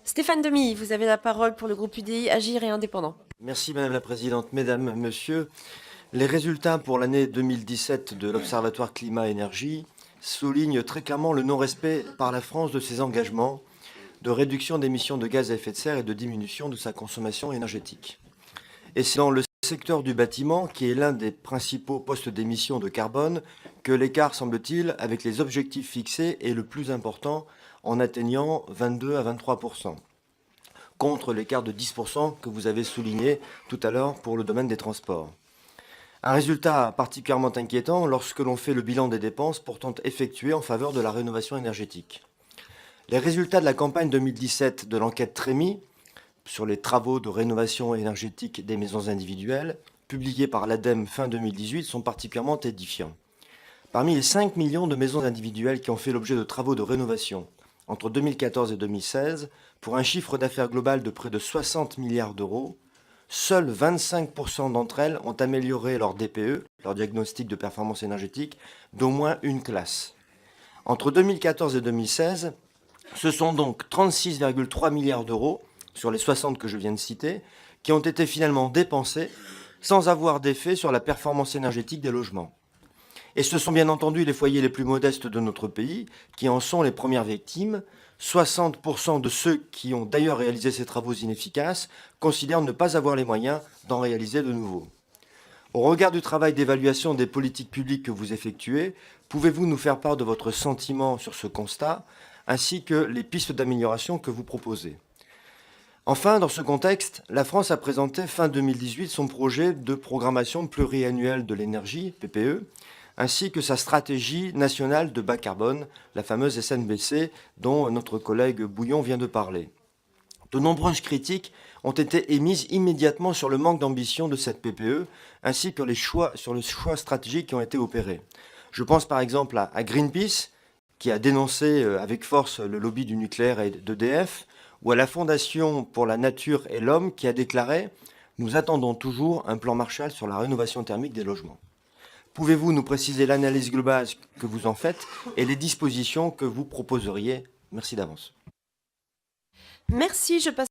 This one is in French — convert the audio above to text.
Stéphane Demy, vous avez la parole pour le groupe UDI Agir et Indépendant. Merci Madame la Présidente. Mesdames, Messieurs, les résultats pour l'année 2017 de l'Observatoire Climat-Énergie soulignent très clairement le non-respect par la France de ses engagements de réduction d'émissions de gaz à effet de serre et de diminution de sa consommation énergétique. Et c'est dans le secteur du bâtiment, qui est l'un des principaux postes d'émissions de carbone, que l'écart, semble-t-il, avec les objectifs fixés est le plus important, en atteignant 22 à 23%. Contre l'écart de 10% que vous avez souligné tout à l'heure pour le domaine des transports. Un résultat particulièrement inquiétant lorsque l'on fait le bilan des dépenses pourtant effectuées en faveur de la rénovation énergétique. Les résultats de la campagne 2017 de l'enquête Trémy sur les travaux de rénovation énergétique des maisons individuelles, publiés par l'ADEME fin 2018, sont particulièrement édifiants. Parmi les 5 millions de maisons individuelles qui ont fait l'objet de travaux de rénovation entre 2014 et 2016, pour un chiffre d'affaires global de près de 60 milliards d'euros, seuls 25% d'entre elles ont amélioré leur DPE, leur diagnostic de performance énergétique, d'au moins une classe. Entre 2014 et 2016, ce sont donc 36,3 milliards d'euros, sur les 60 que je viens de citer, qui ont été finalement dépensés sans avoir d'effet sur la performance énergétique des logements. Et ce sont bien entendu les foyers les plus modestes de notre pays qui en sont les premières victimes. 60% de ceux qui ont d'ailleurs réalisé ces travaux inefficaces considèrent ne pas avoir les moyens d'en réaliser de nouveaux. Au regard du travail d'évaluation des politiques publiques que vous effectuez, pouvez-vous nous faire part de votre sentiment sur ce constat, ainsi que les pistes d'amélioration que vous proposez? Enfin, dans ce contexte, la France a présenté fin 2018 son projet de programmation pluriannuelle de l'énergie, PPE, ainsi que sa stratégie nationale de bas carbone, la fameuse SNBC, dont notre collègue Bouillon vient de parler. De nombreuses critiques ont été émises immédiatement sur le manque d'ambition de cette PPE, ainsi que sur les choix stratégiques qui ont été opérés. Je pense par exemple à Greenpeace, qui a dénoncé avec force le lobby du nucléaire et d'EDF, ou à la Fondation pour la Nature et l'Homme, qui a déclaré « Nous attendons toujours un plan Marshall sur la rénovation thermique des logements ». Pouvez-vous nous préciser l'analyse globale que vous en faites et les dispositions que vous proposeriez? Merci d'avance. Merci, je passe